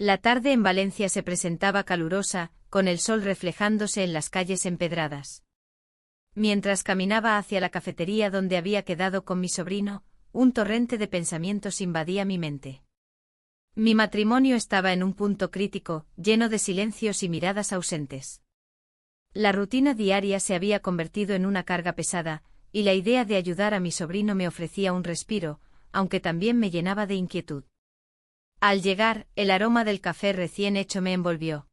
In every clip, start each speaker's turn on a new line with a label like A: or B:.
A: La tarde en Valencia se presentaba calurosa, con el sol reflejándose en las calles empedradas. Mientras caminaba hacia la cafetería donde había quedado con mi sobrino, un torrente de pensamientos invadía mi mente. Mi matrimonio estaba en un punto crítico, lleno de silencios y miradas ausentes. La rutina diaria se había convertido en una carga pesada, y la idea de ayudar a mi sobrino me ofrecía un respiro, aunque también me llenaba de inquietud. Al llegar, el aroma del café recién hecho me envolvió.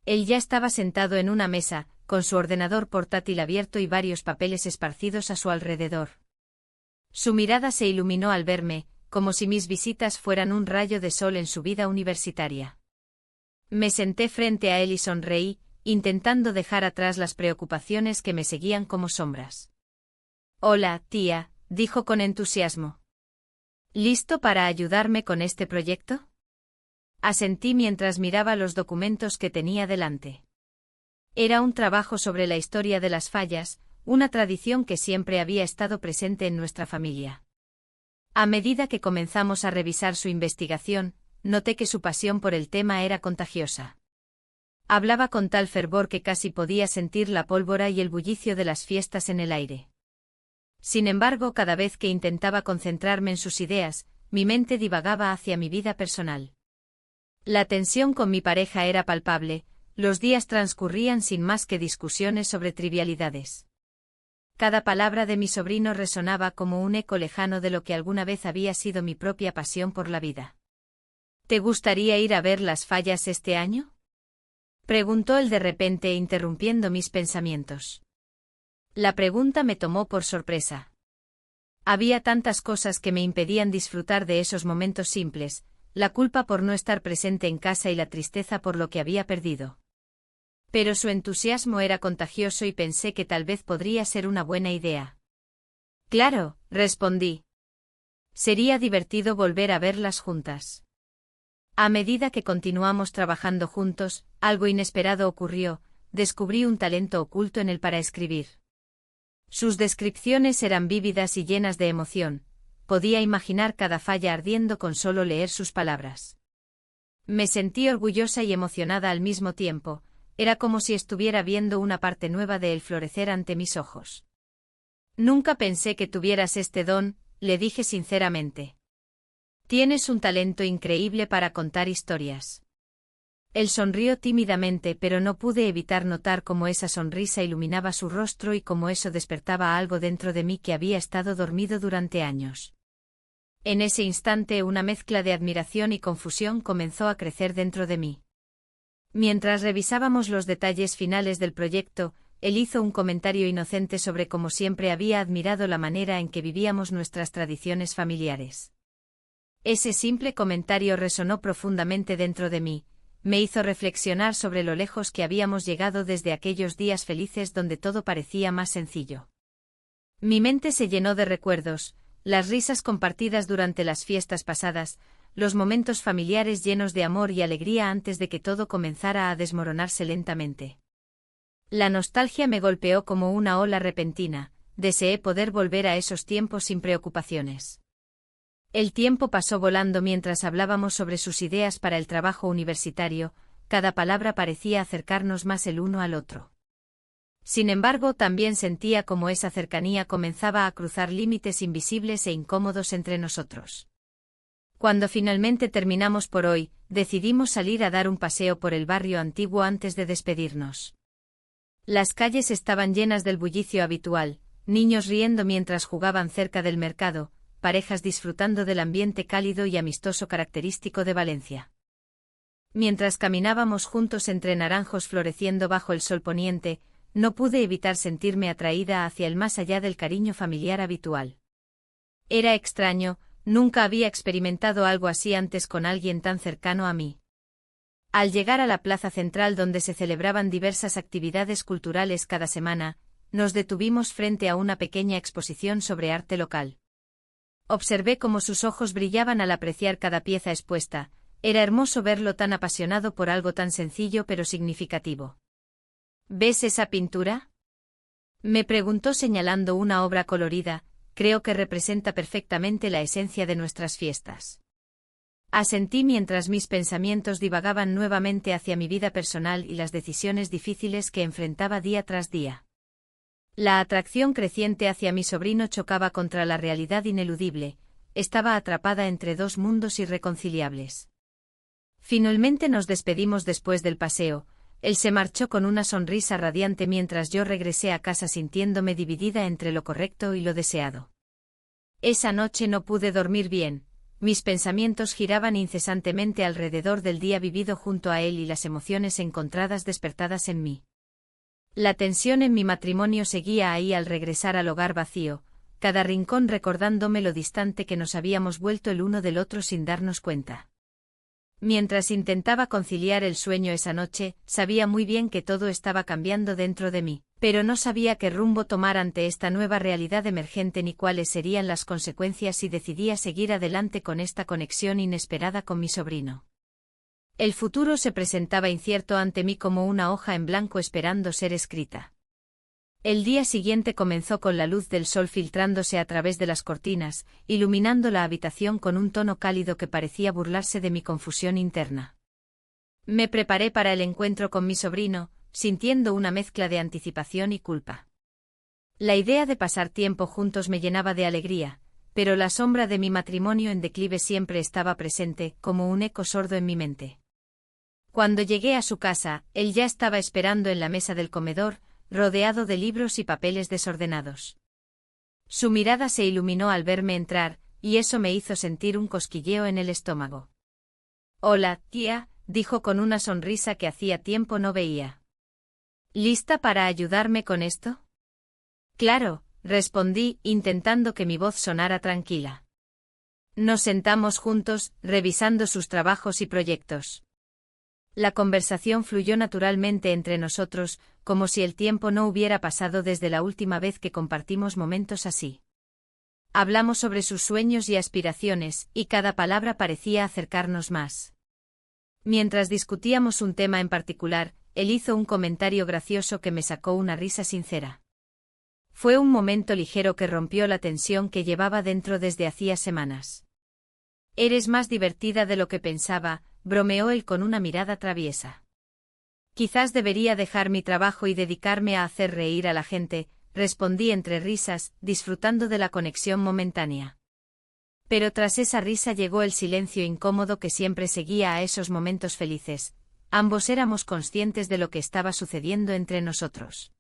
A: Él ya estaba sentado en una mesa, con su ordenador portátil abierto y varios papeles esparcidos a su alrededor. Su mirada se iluminó al verme, como si mis visitas fueran un rayo de sol en su vida universitaria. Me senté frente a él y sonreí, intentando dejar atrás las preocupaciones que me seguían como sombras. «Hola, tía», dijo con entusiasmo. «¿Listo para ayudarme con este proyecto?». Asentí mientras miraba los documentos que tenía delante. Era un trabajo sobre la historia de las fallas, una tradición que siempre había estado presente en nuestra familia. A medida que comenzamos a revisar su investigación, noté que su pasión por el tema era contagiosa. Hablaba con tal fervor que casi podía sentir la pólvora y el bullicio de las fiestas en el aire. Sin embargo, cada vez que intentaba concentrarme en sus ideas, mi mente divagaba hacia mi vida personal. La tensión con mi pareja era palpable, los días transcurrían sin más que discusiones sobre trivialidades. Cada palabra de mi sobrino resonaba como un eco lejano de lo que alguna vez había sido mi propia pasión por la vida. «¿Te gustaría ir a ver las fallas este año?», preguntó él de repente, interrumpiendo mis pensamientos. La pregunta me tomó por sorpresa. Había tantas cosas que me impedían disfrutar de esos momentos simples, la culpa por no estar presente en casa y la tristeza por lo que había perdido. Pero su entusiasmo era contagioso y pensé que tal vez podría ser una buena idea. «Claro», respondí. «Sería divertido volver a verlas juntas». A medida que continuamos trabajando juntos, algo inesperado ocurrió, descubrí un talento oculto en él para escribir. Sus descripciones eran vívidas y llenas de emoción, podía imaginar cada falla ardiendo con solo leer sus palabras. Me sentí orgullosa y emocionada al mismo tiempo, era como si estuviera viendo una parte nueva de él florecer ante mis ojos. «Nunca pensé que tuvieras este don», le dije sinceramente. «Tienes un talento increíble para contar historias». Él sonrió tímidamente, pero no pude evitar notar cómo esa sonrisa iluminaba su rostro y cómo eso despertaba algo dentro de mí que había estado dormido durante años. En ese instante una mezcla de admiración y confusión comenzó a crecer dentro de mí. Mientras revisábamos los detalles finales del proyecto, él hizo un comentario inocente sobre cómo siempre había admirado la manera en que vivíamos nuestras tradiciones familiares. Ese simple comentario resonó profundamente dentro de mí, me hizo reflexionar sobre lo lejos que habíamos llegado desde aquellos días felices donde todo parecía más sencillo. Mi mente se llenó de recuerdos, las risas compartidas durante las fiestas pasadas, los momentos familiares llenos de amor y alegría antes de que todo comenzara a desmoronarse lentamente. La nostalgia me golpeó como una ola repentina, deseé poder volver a esos tiempos sin preocupaciones. El tiempo pasó volando mientras hablábamos sobre sus ideas para el trabajo universitario, cada palabra parecía acercarnos más el uno al otro. Sin embargo, también sentía como esa cercanía comenzaba a cruzar límites invisibles e incómodos entre nosotros. Cuando finalmente terminamos por hoy, decidimos salir a dar un paseo por el barrio antiguo antes de despedirnos. Las calles estaban llenas del bullicio habitual, niños riendo mientras jugaban cerca del mercado, parejas disfrutando del ambiente cálido y amistoso característico de Valencia. Mientras caminábamos juntos entre naranjos floreciendo bajo el sol poniente, no pude evitar sentirme atraída hacia el más allá del cariño familiar habitual. Era extraño, nunca había experimentado algo así antes con alguien tan cercano a mí. Al llegar a la plaza central donde se celebraban diversas actividades culturales cada semana, nos detuvimos frente a una pequeña exposición sobre arte local. Observé cómo sus ojos brillaban al apreciar cada pieza expuesta, era hermoso verlo tan apasionado por algo tan sencillo pero significativo. ¿Ves esa pintura?, me preguntó señalando una obra colorida, creo que representa perfectamente la esencia de nuestras fiestas. Asentí mientras mis pensamientos divagaban nuevamente hacia mi vida personal y las decisiones difíciles que enfrentaba día tras día. La atracción creciente hacia mi sobrino chocaba contra la realidad ineludible, estaba atrapada entre dos mundos irreconciliables. Finalmente nos despedimos después del paseo, él se marchó con una sonrisa radiante mientras yo regresé a casa sintiéndome dividida entre lo correcto y lo deseado. Esa noche no pude dormir bien. Mis pensamientos giraban incesantemente alrededor del día vivido junto a él y las emociones encontradas despertadas en mí. La tensión en mi matrimonio seguía ahí al regresar al hogar vacío, cada rincón recordándome lo distante que nos habíamos vuelto el uno del otro sin darnos cuenta. Mientras intentaba conciliar el sueño esa noche, sabía muy bien que todo estaba cambiando dentro de mí, pero no sabía qué rumbo tomar ante esta nueva realidad emergente ni cuáles serían las consecuencias si decidía seguir adelante con esta conexión inesperada con mi sobrino. El futuro se presentaba incierto ante mí como una hoja en blanco esperando ser escrita. El día siguiente comenzó con la luz del sol filtrándose a través de las cortinas, iluminando la habitación con un tono cálido que parecía burlarse de mi confusión interna. Me preparé para el encuentro con mi sobrino, sintiendo una mezcla de anticipación y culpa. La idea de pasar tiempo juntos me llenaba de alegría, pero la sombra de mi matrimonio en declive siempre estaba presente, como un eco sordo en mi mente. Cuando llegué a su casa, él ya estaba esperando en la mesa del comedor, rodeado de libros y papeles desordenados. Su mirada se iluminó al verme entrar, y eso me hizo sentir un cosquilleo en el estómago. «Hola, tía», dijo con una sonrisa que hacía tiempo no veía. «¿Lista para ayudarme con esto?» «Claro», respondí, intentando que mi voz sonara tranquila. Nos sentamos juntos, revisando sus trabajos y proyectos. La conversación fluyó naturalmente entre nosotros, como si el tiempo no hubiera pasado desde la última vez que compartimos momentos así. Hablamos sobre sus sueños y aspiraciones, y cada palabra parecía acercarnos más. Mientras discutíamos un tema en particular, él hizo un comentario gracioso que me sacó una risa sincera. Fue un momento ligero que rompió la tensión que llevaba dentro desde hacía semanas. «Eres más divertida de lo que pensaba», bromeó él con una mirada traviesa. «Quizás debería dejar mi trabajo y dedicarme a hacer reír a la gente», respondí entre risas, disfrutando de la conexión momentánea. Pero tras esa risa llegó el silencio incómodo que siempre seguía a esos momentos felices. Ambos éramos conscientes de lo que estaba sucediendo entre nosotros.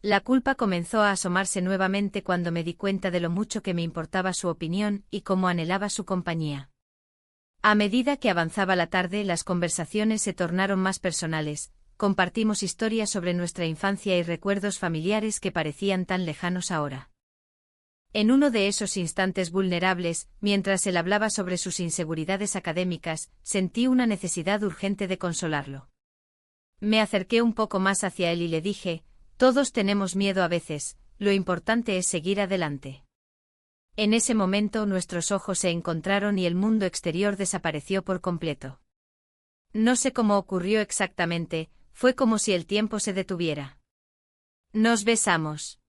A: La culpa comenzó a asomarse nuevamente cuando me di cuenta de lo mucho que me importaba su opinión y cómo anhelaba su compañía. A medida que avanzaba la tarde, las conversaciones se tornaron más personales, compartimos historias sobre nuestra infancia y recuerdos familiares que parecían tan lejanos ahora. En uno de esos instantes vulnerables, mientras él hablaba sobre sus inseguridades académicas, sentí una necesidad urgente de consolarlo. Me acerqué un poco más hacia él y le dije: «Todos tenemos miedo a veces, lo importante es seguir adelante». En ese momento nuestros ojos se encontraron y el mundo exterior desapareció por completo. No sé cómo ocurrió exactamente, fue como si el tiempo se detuviera. Nos besamos.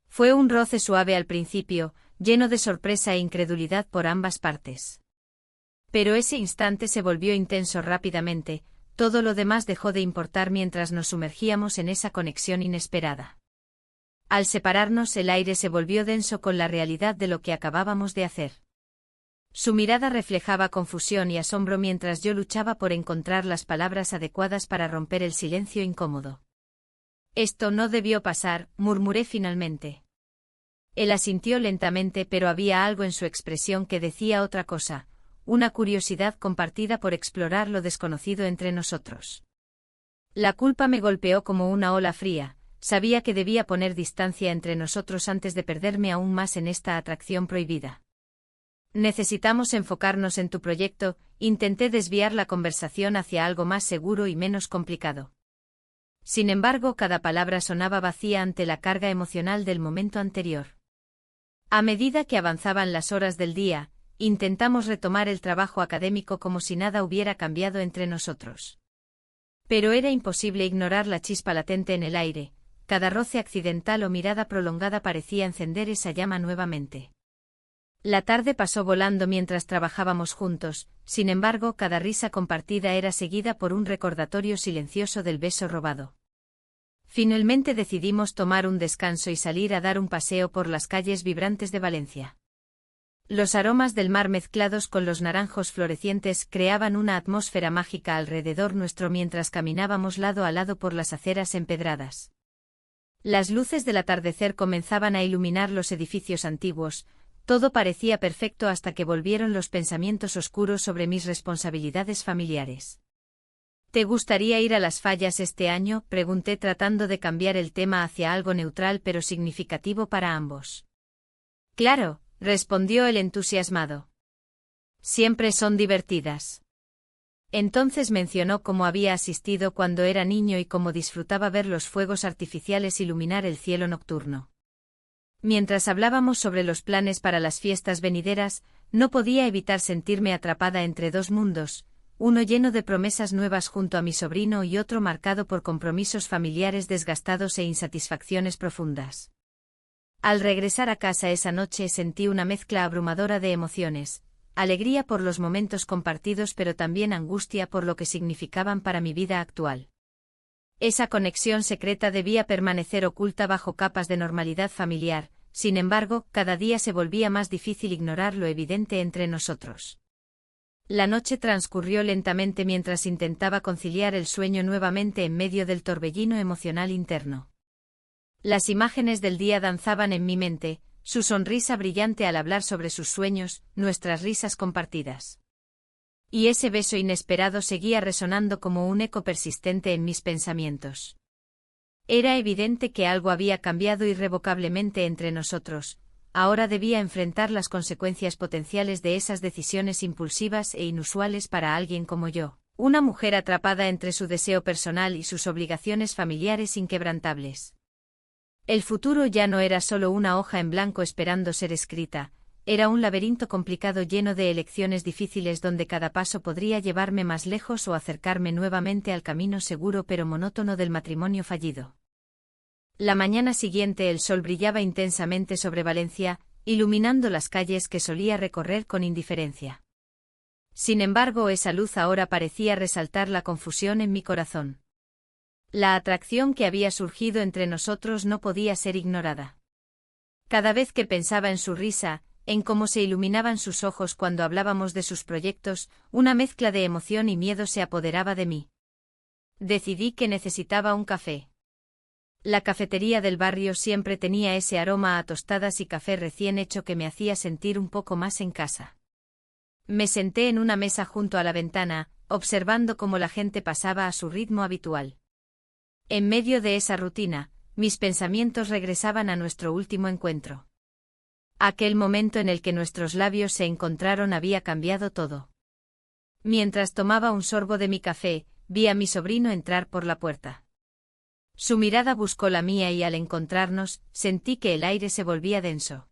A: Fue un roce suave al principio, lleno de sorpresa e incredulidad por ambas partes. Pero ese instante se volvió intenso rápidamente, todo lo demás dejó de importar mientras nos sumergíamos en esa conexión inesperada. Al separarnos, el aire se volvió denso con la realidad de lo que acabábamos de hacer. Su mirada reflejaba confusión y asombro mientras yo luchaba por encontrar las palabras adecuadas para romper el silencio incómodo. «Esto no debió pasar», murmuré finalmente. Él asintió lentamente, pero había algo en su expresión que decía otra cosa, una curiosidad compartida por explorar lo desconocido entre nosotros. La culpa me golpeó como una ola fría. Sabía que debía poner distancia entre nosotros antes de perderme aún más en esta atracción prohibida. «Necesitamos enfocarnos en tu proyecto», intenté desviar la conversación hacia algo más seguro y menos complicado. Sin embargo, cada palabra sonaba vacía ante la carga emocional del momento anterior. A medida que avanzaban las horas del día, intentamos retomar el trabajo académico como si nada hubiera cambiado entre nosotros. Pero era imposible ignorar la chispa latente en el aire. Cada roce accidental o mirada prolongada parecía encender esa llama nuevamente. La tarde pasó volando mientras trabajábamos juntos, sin embargo, cada risa compartida era seguida por un recordatorio silencioso del beso robado. Finalmente decidimos tomar un descanso y salir a dar un paseo por las calles vibrantes de Valencia. Los aromas del mar mezclados con los naranjos florecientes creaban una atmósfera mágica alrededor nuestro mientras caminábamos lado a lado por las aceras empedradas. Las luces del atardecer comenzaban a iluminar los edificios antiguos. Todo parecía perfecto hasta que volvieron los pensamientos oscuros sobre mis responsabilidades familiares. ¿Te gustaría ir a Las Fallas este año?, pregunté tratando de cambiar el tema hacia algo neutral pero significativo para ambos. Claro, respondió él entusiasmado. Siempre son divertidas. Entonces mencionó cómo había asistido cuando era niño y cómo disfrutaba ver los fuegos artificiales iluminar el cielo nocturno. Mientras hablábamos sobre los planes para las fiestas venideras, no podía evitar sentirme atrapada entre dos mundos, uno lleno de promesas nuevas junto a mi sobrino y otro marcado por compromisos familiares desgastados e insatisfacciones profundas. Al regresar a casa esa noche sentí una mezcla abrumadora de emociones, alegría por los momentos compartidos pero también angustia por lo que significaban para mi vida actual. Esa conexión secreta debía permanecer oculta bajo capas de normalidad familiar, sin embargo, cada día se volvía más difícil ignorar lo evidente entre nosotros. La noche transcurrió lentamente mientras intentaba conciliar el sueño nuevamente en medio del torbellino emocional interno. Las imágenes del día danzaban en mi mente, su sonrisa brillante al hablar sobre sus sueños, nuestras risas compartidas. Y ese beso inesperado seguía resonando como un eco persistente en mis pensamientos. Era evidente que algo había cambiado irrevocablemente entre nosotros, ahora debía enfrentar las consecuencias potenciales de esas decisiones impulsivas e inusuales para alguien como yo, una mujer atrapada entre su deseo personal y sus obligaciones familiares inquebrantables. El futuro ya no era solo una hoja en blanco esperando ser escrita, era un laberinto complicado lleno de elecciones difíciles donde cada paso podría llevarme más lejos o acercarme nuevamente al camino seguro pero monótono del matrimonio fallido. La mañana siguiente el sol brillaba intensamente sobre Valencia, iluminando las calles que solía recorrer con indiferencia. Sin embargo, esa luz ahora parecía resaltar la confusión en mi corazón. La atracción que había surgido entre nosotros no podía ser ignorada. Cada vez que pensaba en su risa, en cómo se iluminaban sus ojos cuando hablábamos de sus proyectos, una mezcla de emoción y miedo se apoderaba de mí. Decidí que necesitaba un café. La cafetería del barrio siempre tenía ese aroma a tostadas y café recién hecho que me hacía sentir un poco más en casa. Me senté en una mesa junto a la ventana, observando cómo la gente pasaba a su ritmo habitual. En medio de esa rutina, mis pensamientos regresaban a nuestro último encuentro. Aquel momento en el que nuestros labios se encontraron había cambiado todo. Mientras tomaba un sorbo de mi café, vi a mi sobrino entrar por la puerta. Su mirada buscó la mía y al encontrarnos, sentí que el aire se volvía denso.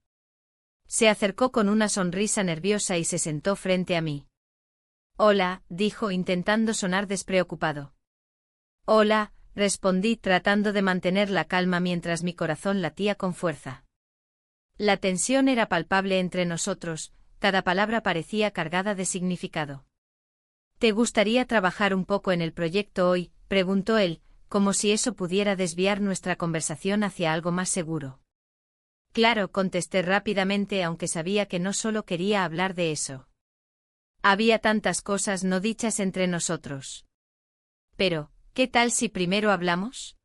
A: Se acercó con una sonrisa nerviosa y se sentó frente a mí. «Hola», dijo intentando sonar despreocupado. «Hola», respondí tratando de mantener la calma mientras mi corazón latía con fuerza. La tensión era palpable entre nosotros, cada palabra parecía cargada de significado. «¿Te gustaría trabajar un poco en el proyecto hoy?», preguntó él, como si eso pudiera desviar nuestra conversación hacia algo más seguro. «Claro», contesté rápidamente aunque sabía que no solo quería hablar de eso. Había tantas cosas no dichas entre nosotros. «Pero, ¿qué tal si primero hablamos?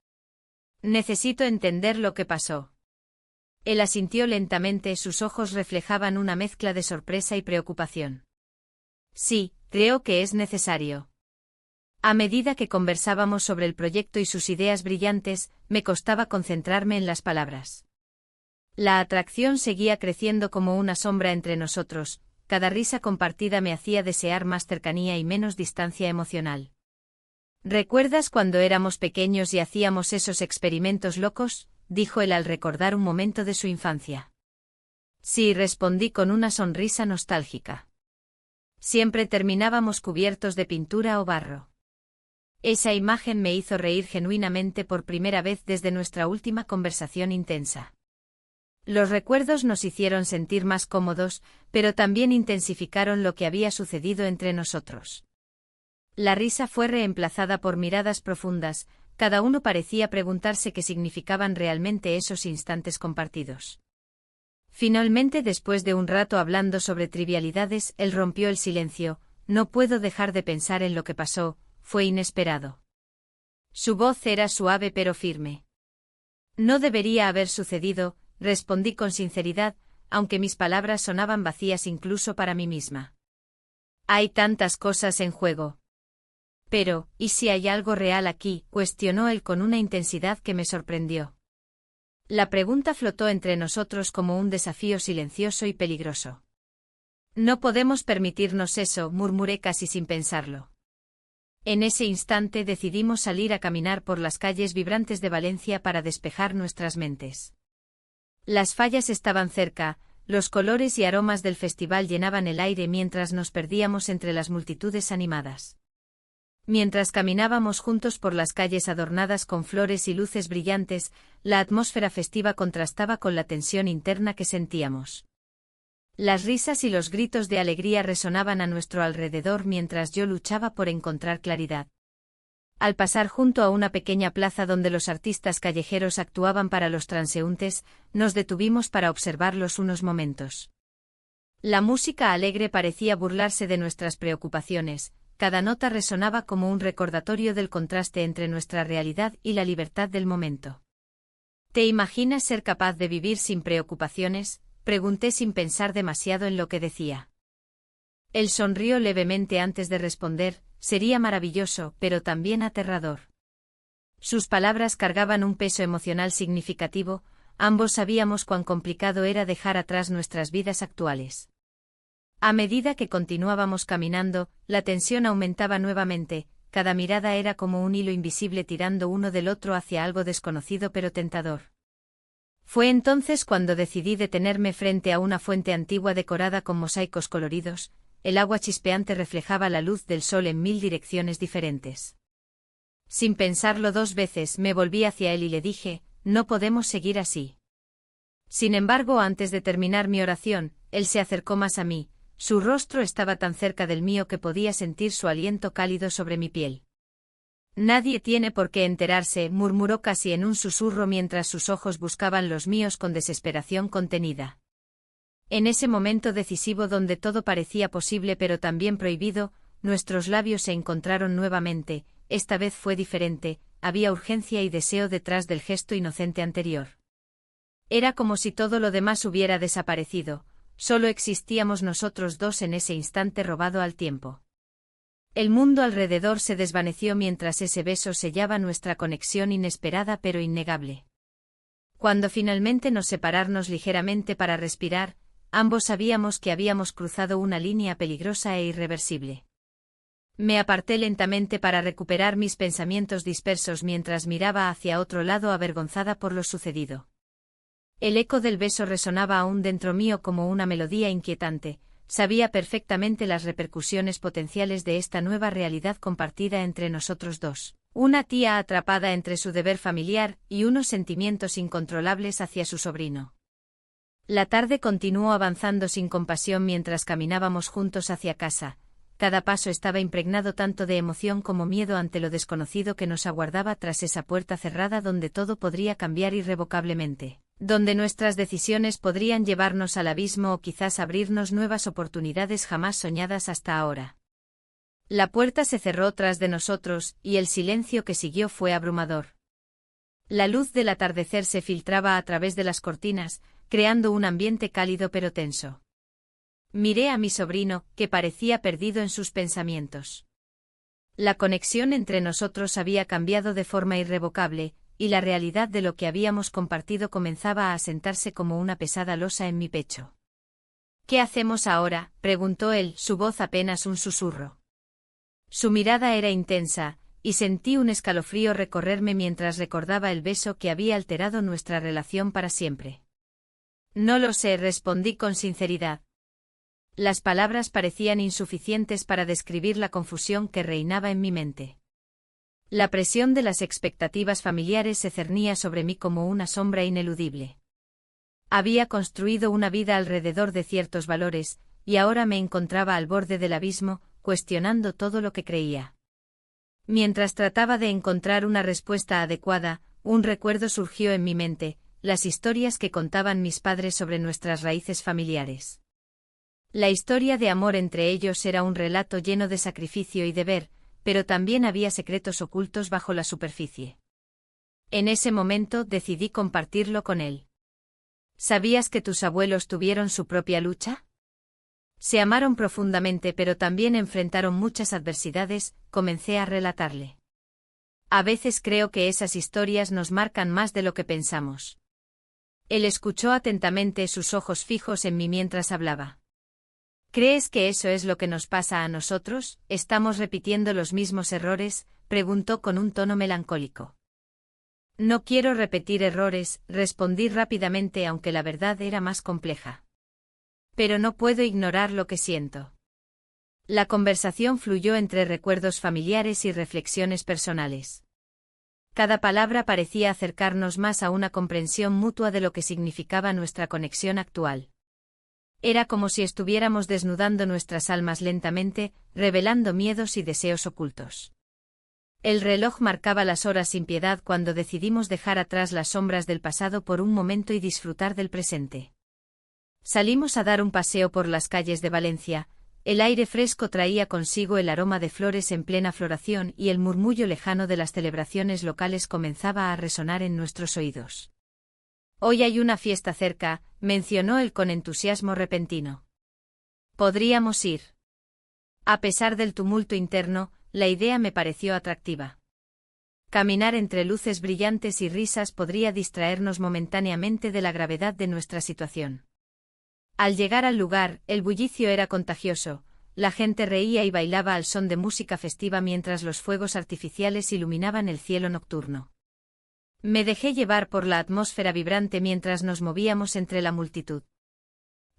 A: Necesito entender lo que pasó». Él asintió lentamente, sus ojos reflejaban una mezcla de sorpresa y preocupación. «Sí, creo que es necesario». A medida que conversábamos sobre el proyecto y sus ideas brillantes, me costaba concentrarme en las palabras. La atracción seguía creciendo como una sombra entre nosotros, cada risa compartida me hacía desear más cercanía y menos distancia emocional. «¿Recuerdas cuando éramos pequeños y hacíamos esos experimentos locos?», dijo él al recordar un momento de su infancia. «Sí», respondí con una sonrisa nostálgica. «Siempre terminábamos cubiertos de pintura o barro». Esa imagen me hizo reír genuinamente por primera vez desde nuestra última conversación intensa. Los recuerdos nos hicieron sentir más cómodos, pero también intensificaron lo que había sucedido entre nosotros. La risa fue reemplazada por miradas profundas, cada uno parecía preguntarse qué significaban realmente esos instantes compartidos. Finalmente, después de un rato hablando sobre trivialidades, él rompió el silencio. No puedo dejar de pensar en lo que pasó, fue inesperado. Su voz era suave pero firme. No debería haber sucedido, respondí con sinceridad, aunque mis palabras sonaban vacías incluso para mí misma. Hay tantas cosas en juego. Pero, ¿y si hay algo real aquí?, cuestionó él con una intensidad que me sorprendió. La pregunta flotó entre nosotros como un desafío silencioso y peligroso. No podemos permitirnos eso, murmuré casi sin pensarlo. En ese instante decidimos salir a caminar por las calles vibrantes de Valencia para despejar nuestras mentes. Las fallas estaban cerca, los colores y aromas del festival llenaban el aire mientras nos perdíamos entre las multitudes animadas. Mientras caminábamos juntos por las calles adornadas con flores y luces brillantes, la atmósfera festiva contrastaba con la tensión interna que sentíamos. Las risas y los gritos de alegría resonaban a nuestro alrededor mientras yo luchaba por encontrar claridad. Al pasar junto a una pequeña plaza donde los artistas callejeros actuaban para los transeúntes, nos detuvimos para observarlos unos momentos. La música alegre parecía burlarse de nuestras preocupaciones. Cada nota resonaba como un recordatorio del contraste entre nuestra realidad y la libertad del momento. ¿Te imaginas ser capaz de vivir sin preocupaciones?, pregunté sin pensar demasiado en lo que decía. Él sonrió levemente antes de responder, sería maravilloso, pero también aterrador. Sus palabras cargaban un peso emocional significativo, ambos sabíamos cuán complicado era dejar atrás nuestras vidas actuales. A medida que continuábamos caminando, la tensión aumentaba nuevamente, cada mirada era como un hilo invisible tirando uno del otro hacia algo desconocido pero tentador. Fue entonces cuando decidí detenerme frente a una fuente antigua decorada con mosaicos coloridos, el agua chispeante reflejaba la luz del sol en 1000 direcciones diferentes. Sin pensarlo 2 veces me volví hacia él y le dije, no podemos seguir así. Sin embargo, antes de terminar mi oración, él se acercó más a mí. Su rostro estaba tan cerca del mío que podía sentir su aliento cálido sobre mi piel. Nadie tiene por qué enterarse, murmuró casi en un susurro mientras sus ojos buscaban los míos con desesperación contenida. En ese momento decisivo donde todo parecía posible pero también prohibido, nuestros labios se encontraron nuevamente. Esta vez fue diferente, había urgencia y deseo detrás del gesto inocente anterior. Era como si todo lo demás hubiera desaparecido. Solo existíamos nosotros dos en ese instante robado al tiempo. El mundo alrededor se desvaneció mientras ese beso sellaba nuestra conexión inesperada pero innegable. Cuando finalmente nos separamos ligeramente para respirar, ambos sabíamos que habíamos cruzado una línea peligrosa e irreversible. Me aparté lentamente para recuperar mis pensamientos dispersos mientras miraba hacia otro lado avergonzada por lo sucedido. El eco del beso resonaba aún dentro mío como una melodía inquietante. Sabía perfectamente las repercusiones potenciales de esta nueva realidad compartida entre nosotros dos. Una tía atrapada entre su deber familiar y unos sentimientos incontrolables hacia su sobrino. La tarde continuó avanzando sin compasión mientras caminábamos juntos hacia casa. Cada paso estaba impregnado tanto de emoción como miedo ante lo desconocido que nos aguardaba tras esa puerta cerrada donde todo podría cambiar irrevocablemente. Donde nuestras decisiones podrían llevarnos al abismo o quizás abrirnos nuevas oportunidades jamás soñadas hasta ahora. La puerta se cerró tras de nosotros, y el silencio que siguió fue abrumador. La luz del atardecer se filtraba a través de las cortinas, creando un ambiente cálido pero tenso. Miré a mi sobrino, que parecía perdido en sus pensamientos. La conexión entre nosotros había cambiado de forma irrevocable, y la realidad de lo que habíamos compartido comenzaba a asentarse como una pesada losa en mi pecho. ¿Qué hacemos ahora?, preguntó él, su voz apenas un susurro. Su mirada era intensa, y sentí un escalofrío recorrerme mientras recordaba el beso que había alterado nuestra relación para siempre. No lo sé, respondí con sinceridad. Las palabras parecían insuficientes para describir la confusión que reinaba en mi mente. La presión de las expectativas familiares se cernía sobre mí como una sombra ineludible. Había construido una vida alrededor de ciertos valores, y ahora me encontraba al borde del abismo, cuestionando todo lo que creía. Mientras trataba de encontrar una respuesta adecuada, un recuerdo surgió en mi mente, las historias que contaban mis padres sobre nuestras raíces familiares. La historia de amor entre ellos era un relato lleno de sacrificio y deber, pero también había secretos ocultos bajo la superficie. En ese momento decidí compartirlo con él. ¿Sabías que tus abuelos tuvieron su propia lucha? Se amaron profundamente pero también enfrentaron muchas adversidades, comencé a relatarle. A veces creo que esas historias nos marcan más de lo que pensamos. Él escuchó atentamente, sus ojos fijos en mí mientras hablaba. ¿Crees que eso es lo que nos pasa a nosotros? ¿Estamos repitiendo los mismos errores?, preguntó con un tono melancólico. No quiero repetir errores, respondí rápidamente aunque la verdad era más compleja. Pero no puedo ignorar lo que siento. La conversación fluyó entre recuerdos familiares y reflexiones personales. Cada palabra parecía acercarnos más a una comprensión mutua de lo que significaba nuestra conexión actual. Era como si estuviéramos desnudando nuestras almas lentamente, revelando miedos y deseos ocultos. El reloj marcaba las horas sin piedad cuando decidimos dejar atrás las sombras del pasado por un momento y disfrutar del presente. Salimos a dar un paseo por las calles de Valencia. El aire fresco traía consigo el aroma de flores en plena floración y el murmullo lejano de las celebraciones locales comenzaba a resonar en nuestros oídos. Hoy hay una fiesta cerca, mencionó él con entusiasmo repentino. Podríamos ir. A pesar del tumulto interno, la idea me pareció atractiva. Caminar entre luces brillantes y risas podría distraernos momentáneamente de la gravedad de nuestra situación. Al llegar al lugar, el bullicio era contagioso, la gente reía y bailaba al son de música festiva mientras los fuegos artificiales iluminaban el cielo nocturno. Me dejé llevar por la atmósfera vibrante mientras nos movíamos entre la multitud.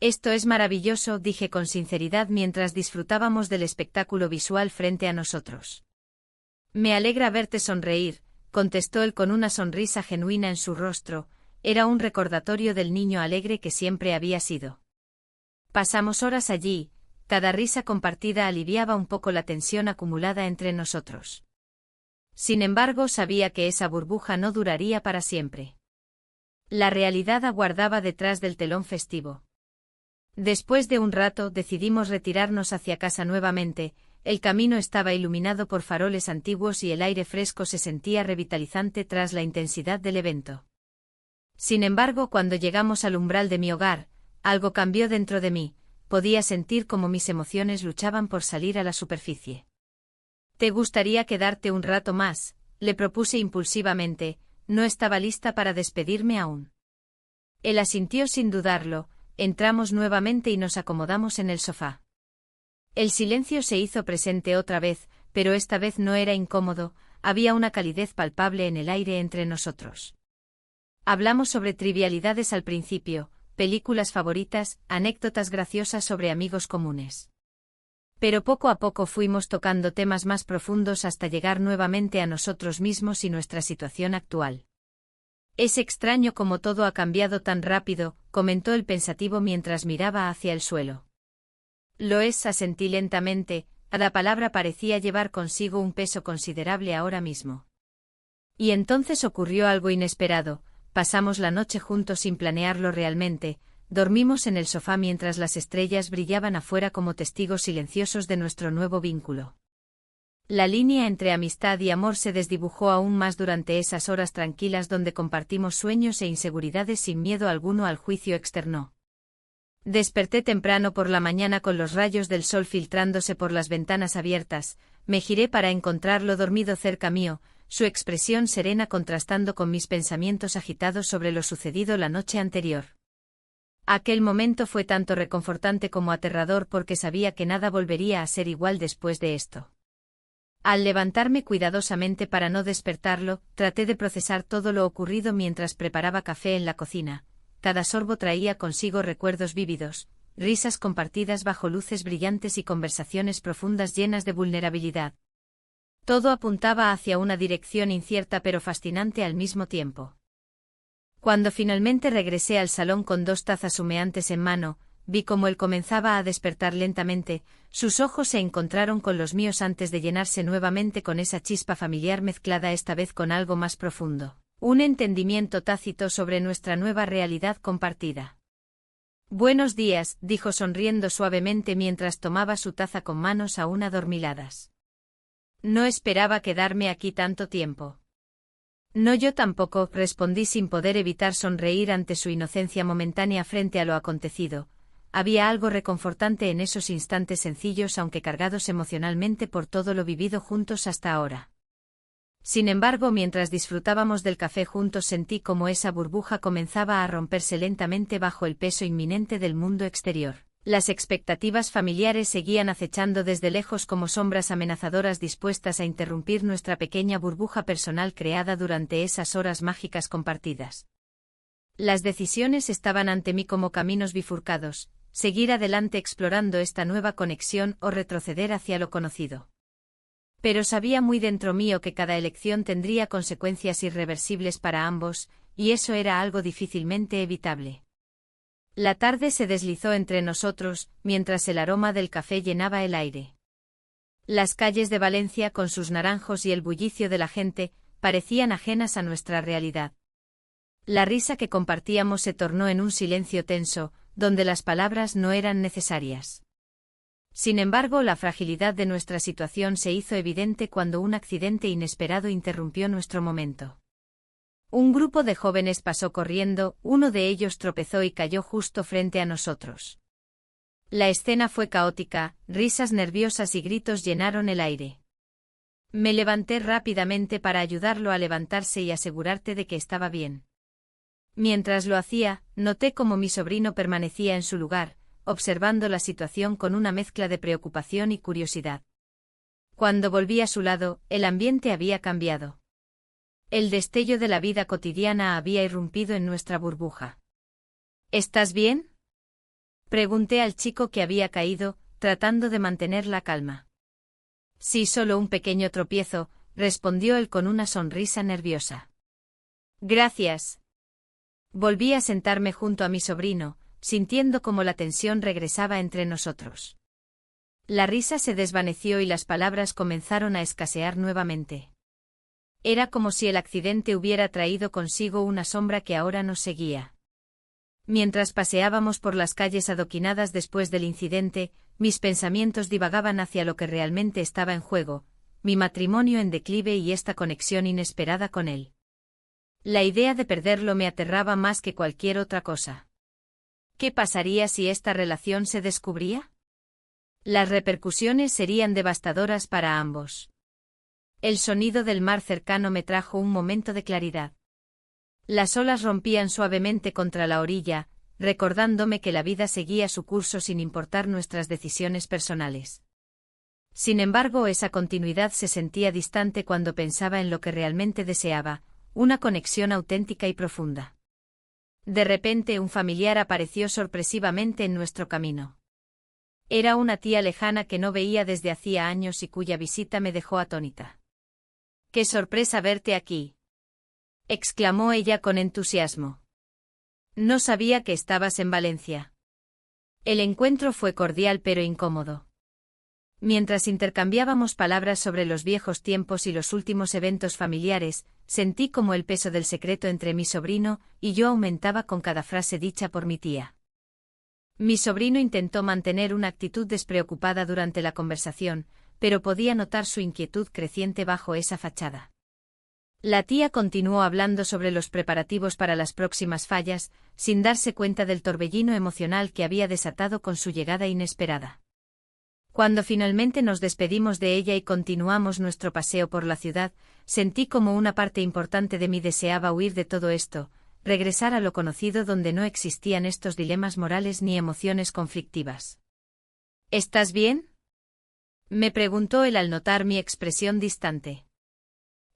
A: Esto es maravilloso, dije con sinceridad mientras disfrutábamos del espectáculo visual frente a nosotros. Me alegra verte sonreír, contestó él con una sonrisa genuina en su rostro, era un recordatorio del niño alegre que siempre había sido. Pasamos horas allí, cada risa compartida aliviaba un poco la tensión acumulada entre nosotros. Sin embargo, sabía que esa burbuja no duraría para siempre. La realidad aguardaba detrás del telón festivo. Después de un rato decidimos retirarnos hacia casa nuevamente, el camino estaba iluminado por faroles antiguos y el aire fresco se sentía revitalizante tras la intensidad del evento. Sin embargo, cuando llegamos al umbral de mi hogar, algo cambió dentro de mí, podía sentir cómo mis emociones luchaban por salir a la superficie. ¿Te gustaría quedarte un rato más?, le propuse impulsivamente, no estaba lista para despedirme aún. Él asintió sin dudarlo, entramos nuevamente y nos acomodamos en el sofá. El silencio se hizo presente otra vez, pero esta vez no era incómodo, había una calidez palpable en el aire entre nosotros. Hablamos sobre trivialidades al principio, películas favoritas, anécdotas graciosas sobre amigos comunes. Pero poco a poco fuimos tocando temas más profundos hasta llegar nuevamente a nosotros mismos y nuestra situación actual. Es extraño cómo todo ha cambiado tan rápido, comentó el pensativo mientras miraba hacia el suelo. Lo es, asentí lentamente, cada palabra parecía llevar consigo un peso considerable ahora mismo. Y entonces ocurrió algo inesperado. Pasamos la noche juntos sin planearlo realmente, dormimos en el sofá mientras las estrellas brillaban afuera como testigos silenciosos de nuestro nuevo vínculo. La línea entre amistad y amor se desdibujó aún más durante esas horas tranquilas donde compartimos sueños e inseguridades sin miedo alguno al juicio externo. Desperté temprano por la mañana con los rayos del sol filtrándose por las ventanas abiertas, me giré para encontrarlo dormido cerca mío, su expresión serena contrastando con mis pensamientos agitados sobre lo sucedido la noche anterior. Aquel momento fue tanto reconfortante como aterrador porque sabía que nada volvería a ser igual después de esto. Al levantarme cuidadosamente para no despertarlo, traté de procesar todo lo ocurrido mientras preparaba café en la cocina. Cada sorbo traía consigo recuerdos vívidos, risas compartidas bajo luces brillantes y conversaciones profundas llenas de vulnerabilidad. Todo apuntaba hacia una dirección incierta pero fascinante al mismo tiempo. Cuando finalmente regresé al salón con 2 tazas humeantes en mano, vi cómo él comenzaba a despertar lentamente, sus ojos se encontraron con los míos antes de llenarse nuevamente con esa chispa familiar mezclada esta vez con algo más profundo, un entendimiento tácito sobre nuestra nueva realidad compartida. Buenos días, dijo sonriendo suavemente mientras tomaba su taza con manos aún adormiladas. No esperaba quedarme aquí tanto tiempo. No, yo tampoco, respondí sin poder evitar sonreír ante su inocencia momentánea frente a lo acontecido. Había algo reconfortante en esos instantes sencillos aunque cargados emocionalmente por todo lo vivido juntos hasta ahora. Sin embargo, mientras disfrutábamos del café juntos sentí como esa burbuja comenzaba a romperse lentamente bajo el peso inminente del mundo exterior. Las expectativas familiares seguían acechando desde lejos como sombras amenazadoras dispuestas a interrumpir nuestra pequeña burbuja personal creada durante esas horas mágicas compartidas. Las decisiones estaban ante mí como caminos bifurcados, seguir adelante explorando esta nueva conexión o retroceder hacia lo conocido. Pero sabía muy dentro mío que cada elección tendría consecuencias irreversibles para ambos, y eso era algo difícilmente evitable. La tarde se deslizó entre nosotros, mientras el aroma del café llenaba el aire. Las calles de Valencia con sus naranjos y el bullicio de la gente, parecían ajenas a nuestra realidad. La risa que compartíamos se tornó en un silencio tenso, donde las palabras no eran necesarias. Sin embargo, la fragilidad de nuestra situación se hizo evidente cuando un accidente inesperado interrumpió nuestro momento. Un grupo de jóvenes pasó corriendo, uno de ellos tropezó y cayó justo frente a nosotros. La escena fue caótica, risas nerviosas y gritos llenaron el aire. Me levanté rápidamente para ayudarlo a levantarse y asegurarte de que estaba bien. Mientras lo hacía, noté cómo mi sobrino permanecía en su lugar, observando la situación con una mezcla de preocupación y curiosidad. Cuando volví a su lado, el ambiente había cambiado. El destello de la vida cotidiana había irrumpido en nuestra burbuja. ¿Estás bien?, pregunté al chico que había caído, tratando de mantener la calma. Sí, solo un pequeño tropiezo, respondió él con una sonrisa nerviosa. Gracias. Volví a sentarme junto a mi sobrino, sintiendo cómo la tensión regresaba entre nosotros. La risa se desvaneció y las palabras comenzaron a escasear nuevamente. Era como si el accidente hubiera traído consigo una sombra que ahora nos seguía. Mientras paseábamos por las calles adoquinadas después del incidente, mis pensamientos divagaban hacia lo que realmente estaba en juego, mi matrimonio en declive y esta conexión inesperada con él. La idea de perderlo me aterraba más que cualquier otra cosa. ¿Qué pasaría si esta relación se descubría? Las repercusiones serían devastadoras para ambos. El sonido del mar cercano me trajo un momento de claridad. Las olas rompían suavemente contra la orilla, recordándome que la vida seguía su curso sin importar nuestras decisiones personales. Sin embargo, esa continuidad se sentía distante cuando pensaba en lo que realmente deseaba, una conexión auténtica y profunda. De repente un familiar apareció sorpresivamente en nuestro camino. Era una tía lejana que no veía desde hacía años y cuya visita me dejó atónita. ¡Qué sorpresa verte aquí!, exclamó ella con entusiasmo. No sabía que estabas en Valencia. El encuentro fue cordial pero incómodo. Mientras intercambiábamos palabras sobre los viejos tiempos y los últimos eventos familiares, sentí como el peso del secreto entre mi sobrino y yo aumentaba con cada frase dicha por mi tía. Mi sobrino intentó mantener una actitud despreocupada durante la conversación, pero podía notar su inquietud creciente bajo esa fachada. La tía continuó hablando sobre los preparativos para las próximas fallas, sin darse cuenta del torbellino emocional que había desatado con su llegada inesperada. Cuando finalmente nos despedimos de ella y continuamos nuestro paseo por la ciudad, sentí como una parte importante de mí deseaba huir de todo esto, regresar a lo conocido donde no existían estos dilemas morales ni emociones conflictivas. ¿Estás bien?, me preguntó él al notar mi expresión distante.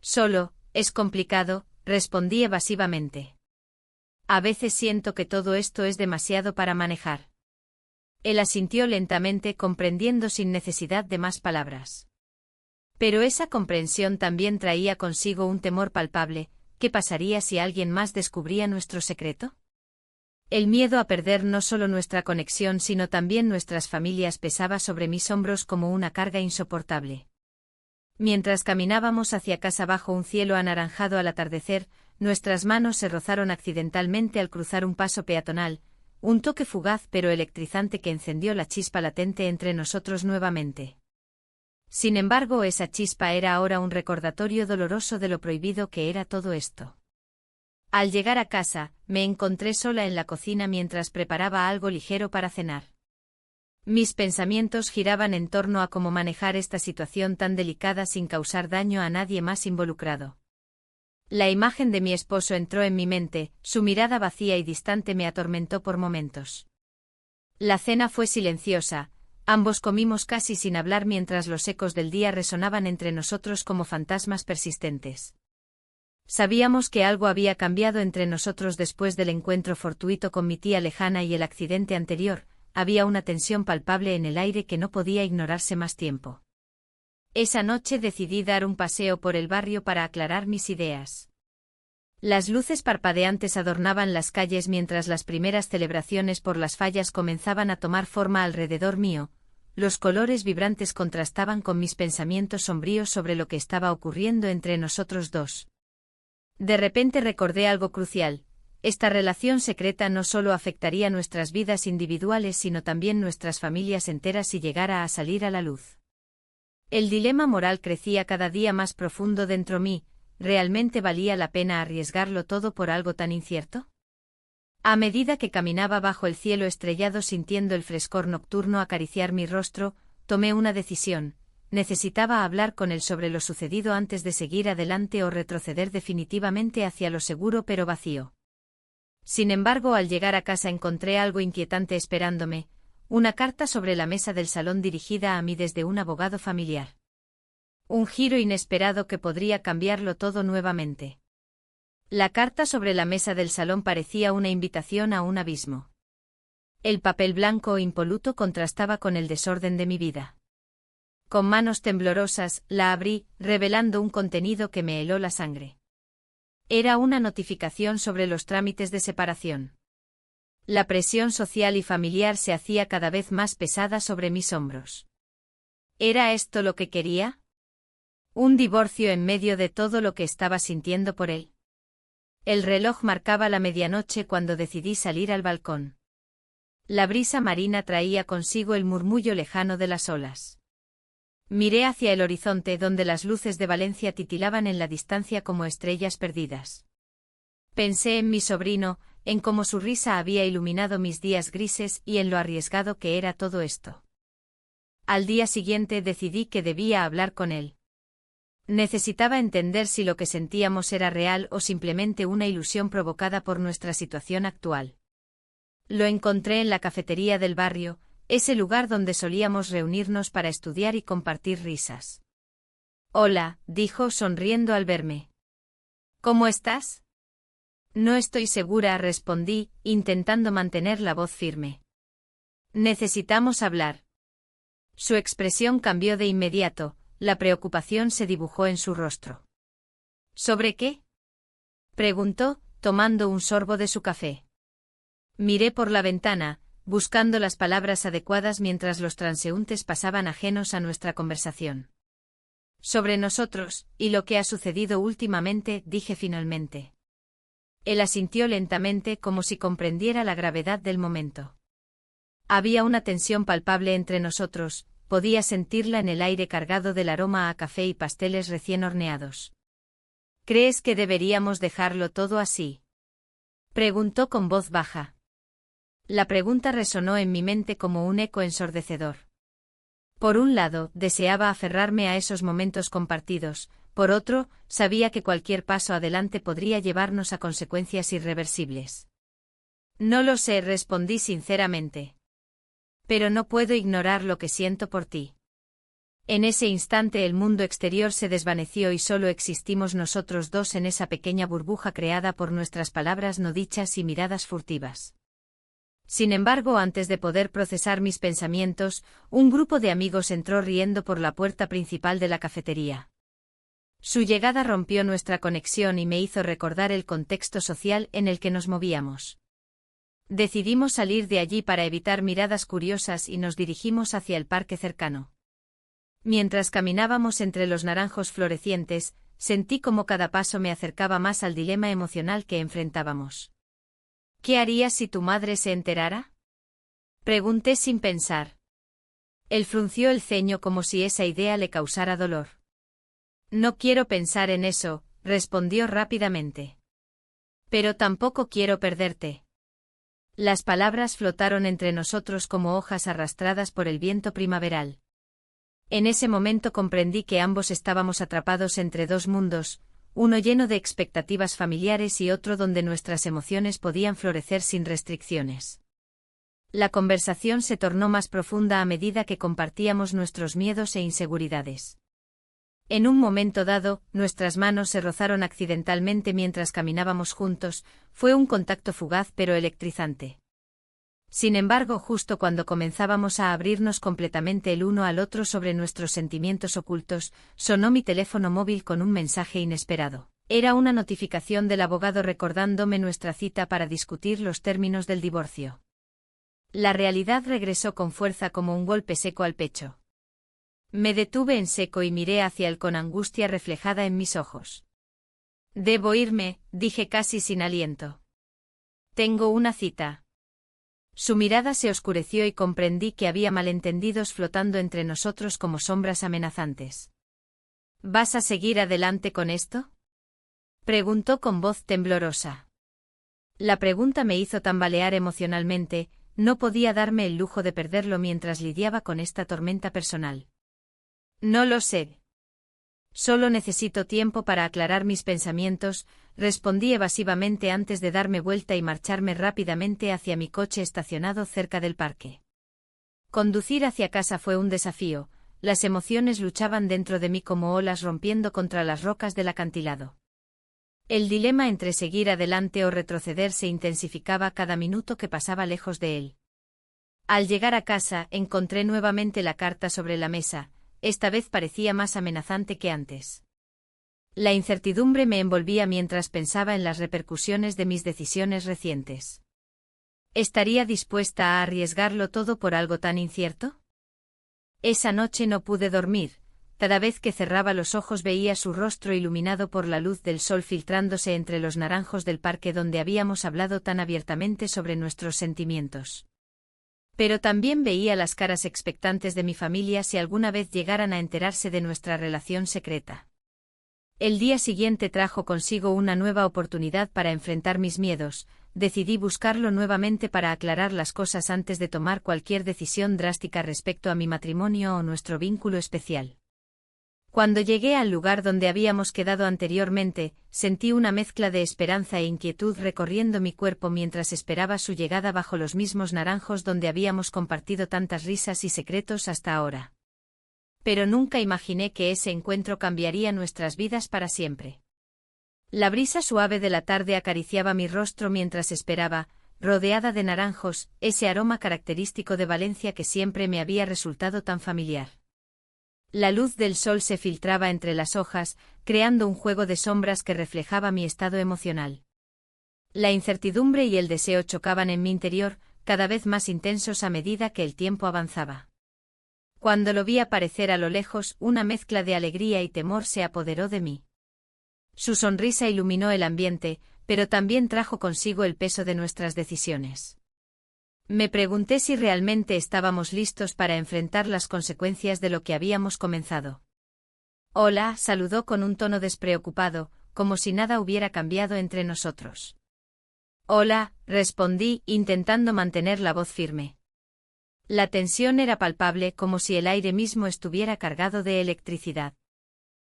A: Solo, es complicado, respondí evasivamente. A veces siento que todo esto es demasiado para manejar. Él asintió lentamente, comprendiendo sin necesidad de más palabras. Pero esa comprensión también traía consigo un temor palpable, ¿qué pasaría si alguien más descubría nuestro secreto? El miedo a perder no solo nuestra conexión sino también nuestras familias pesaba sobre mis hombros como una carga insoportable. Mientras caminábamos hacia casa bajo un cielo anaranjado al atardecer, nuestras manos se rozaron accidentalmente al cruzar un paso peatonal, un toque fugaz pero electrizante que encendió la chispa latente entre nosotros nuevamente. Sin embargo, esa chispa era ahora un recordatorio doloroso de lo prohibido que era todo esto. Al llegar a casa, me encontré sola en la cocina mientras preparaba algo ligero para cenar. Mis pensamientos giraban en torno a cómo manejar esta situación tan delicada sin causar daño a nadie más involucrado. La imagen de mi esposo entró en mi mente, su mirada vacía y distante me atormentó por momentos. La cena fue silenciosa, ambos comimos casi sin hablar mientras los ecos del día resonaban entre nosotros como fantasmas persistentes. Sabíamos que algo había cambiado entre nosotros después del encuentro fortuito con mi tía lejana y el accidente anterior, había una tensión palpable en el aire que no podía ignorarse más tiempo. Esa noche decidí dar un paseo por el barrio para aclarar mis ideas. Las luces parpadeantes adornaban las calles mientras las primeras celebraciones por las fallas comenzaban a tomar forma alrededor mío, los colores vibrantes contrastaban con mis pensamientos sombríos sobre lo que estaba ocurriendo entre nosotros dos. De repente recordé algo crucial. Esta relación secreta no solo afectaría nuestras vidas individuales sino también nuestras familias enteras si llegara a salir a la luz. El dilema moral crecía cada día más profundo dentro mí. ¿Realmente valía la pena arriesgarlo todo por algo tan incierto? A medida que caminaba bajo el cielo estrellado sintiendo el frescor nocturno acariciar mi rostro, tomé una decisión. Necesitaba hablar con él sobre lo sucedido antes de seguir adelante o retroceder definitivamente hacia lo seguro pero vacío. Sin embargo, al llegar a casa encontré algo inquietante esperándome, una carta sobre la mesa del salón dirigida a mí desde un abogado familiar. Un giro inesperado que podría cambiarlo todo nuevamente. La carta sobre la mesa del salón parecía una invitación a un abismo. El papel blanco e impoluto contrastaba con el desorden de mi vida. Con manos temblorosas, la abrí, revelando un contenido que me heló la sangre. Era una notificación sobre los trámites de separación. La presión social y familiar se hacía cada vez más pesada sobre mis hombros. ¿Era esto lo que quería? ¿Un divorcio en medio de todo lo que estaba sintiendo por él? El reloj marcaba la medianoche cuando decidí salir al balcón. La brisa marina traía consigo el murmullo lejano de las olas. Miré hacia el horizonte donde las luces de Valencia titilaban en la distancia como estrellas perdidas. Pensé en mi sobrino, en cómo su risa había iluminado mis días grises y en lo arriesgado que era todo esto. Al día siguiente decidí que debía hablar con él. Necesitaba entender si lo que sentíamos era real o simplemente una ilusión provocada por nuestra situación actual. Lo encontré en la cafetería del barrio, ese lugar donde solíamos reunirnos para estudiar y compartir risas. «Hola», dijo sonriendo al verme. «¿Cómo estás?» «No estoy segura», respondí, intentando mantener la voz firme. «Necesitamos hablar». Su expresión cambió de inmediato, la preocupación se dibujó en su rostro. «¿Sobre qué?», preguntó, tomando un sorbo de su café. Miré por la ventana, buscando las palabras adecuadas mientras los transeúntes pasaban ajenos a nuestra conversación. «Sobre nosotros, y lo que ha sucedido últimamente», dije finalmente. Él asintió lentamente como si comprendiera la gravedad del momento. Había una tensión palpable entre nosotros, podía sentirla en el aire cargado del aroma a café y pasteles recién horneados. «¿Crees que deberíamos dejarlo todo así?», preguntó con voz baja. La pregunta resonó en mi mente como un eco ensordecedor. Por un lado, deseaba aferrarme a esos momentos compartidos, por otro, sabía que cualquier paso adelante podría llevarnos a consecuencias irreversibles. «No lo sé», respondí sinceramente. «Pero no puedo ignorar lo que siento por ti». En ese instante el mundo exterior se desvaneció y solo existimos nosotros dos en esa pequeña burbuja creada por nuestras palabras no dichas y miradas furtivas. Sin embargo, antes de poder procesar mis pensamientos, un grupo de amigos entró riendo por la puerta principal de la cafetería. Su llegada rompió nuestra conexión y me hizo recordar el contexto social en el que nos movíamos. Decidimos salir de allí para evitar miradas curiosas y nos dirigimos hacia el parque cercano. Mientras caminábamos entre los naranjos florecientes, sentí como cada paso me acercaba más al dilema emocional que enfrentábamos. ¿Qué harías si tu madre se enterara? Pregunté sin pensar. Él frunció el ceño como si esa idea le causara dolor. No quiero pensar en eso, respondió rápidamente. Pero tampoco quiero perderte. Las palabras flotaron entre nosotros como hojas arrastradas por el viento primaveral. En ese momento comprendí que ambos estábamos atrapados entre dos mundos, uno lleno de expectativas familiares y otro donde nuestras emociones podían florecer sin restricciones. La conversación se tornó más profunda a medida que compartíamos nuestros miedos e inseguridades. En un momento dado, nuestras manos se rozaron accidentalmente mientras caminábamos juntos, fue un contacto fugaz pero electrizante. Sin embargo, justo cuando comenzábamos a abrirnos completamente el uno al otro sobre nuestros sentimientos ocultos, sonó mi teléfono móvil con un mensaje inesperado. Era una notificación del abogado recordándome nuestra cita para discutir los términos del divorcio. La realidad regresó con fuerza como un golpe seco al pecho. Me detuve en seco y miré hacia él con angustia reflejada en mis ojos. Debo irme, dije casi sin aliento. Tengo una cita. Su mirada se oscureció y comprendí que había malentendidos flotando entre nosotros como sombras amenazantes. ¿Vas a seguir adelante con esto? Preguntó con voz temblorosa. La pregunta me hizo tambalear emocionalmente, no podía darme el lujo de perderlo mientras lidiaba con esta tormenta personal. No lo sé. Solo necesito tiempo para aclarar mis pensamientos, respondí evasivamente antes de darme vuelta y marcharme rápidamente hacia mi coche estacionado cerca del parque. Conducir hacia casa fue un desafío, las emociones luchaban dentro de mí como olas rompiendo contra las rocas del acantilado. El dilema entre seguir adelante o retroceder se intensificaba cada minuto que pasaba lejos de él. Al llegar a casa, encontré nuevamente la carta sobre la mesa. Esta vez parecía más amenazante que antes. La incertidumbre me envolvía mientras pensaba en las repercusiones de mis decisiones recientes. ¿Estaría dispuesta a arriesgarlo todo por algo tan incierto? Esa noche no pude dormir. Cada vez que cerraba los ojos veía su rostro iluminado por la luz del sol filtrándose entre los naranjos del parque donde habíamos hablado tan abiertamente sobre nuestros sentimientos. Pero también veía las caras expectantes de mi familia si alguna vez llegaran a enterarse de nuestra relación secreta. El día siguiente trajo consigo una nueva oportunidad para enfrentar mis miedos. Decidí buscarlo nuevamente para aclarar las cosas antes de tomar cualquier decisión drástica respecto a mi matrimonio o nuestro vínculo especial. Cuando llegué al lugar donde habíamos quedado anteriormente, sentí una mezcla de esperanza e inquietud recorriendo mi cuerpo mientras esperaba su llegada bajo los mismos naranjos donde habíamos compartido tantas risas y secretos hasta ahora. Pero nunca imaginé que ese encuentro cambiaría nuestras vidas para siempre. La brisa suave de la tarde acariciaba mi rostro mientras esperaba, rodeada de naranjos, ese aroma característico de Valencia que siempre me había resultado tan familiar. La luz del sol se filtraba entre las hojas, creando un juego de sombras que reflejaba mi estado emocional. La incertidumbre y el deseo chocaban en mi interior, cada vez más intensos a medida que el tiempo avanzaba. Cuando lo vi aparecer a lo lejos, una mezcla de alegría y temor se apoderó de mí. Su sonrisa iluminó el ambiente, pero también trajo consigo el peso de nuestras decisiones. Me pregunté si realmente estábamos listos para enfrentar las consecuencias de lo que habíamos comenzado. Hola, saludó con un tono despreocupado, como si nada hubiera cambiado entre nosotros. Hola, respondí, intentando mantener la voz firme. La tensión era palpable, como si el aire mismo estuviera cargado de electricidad.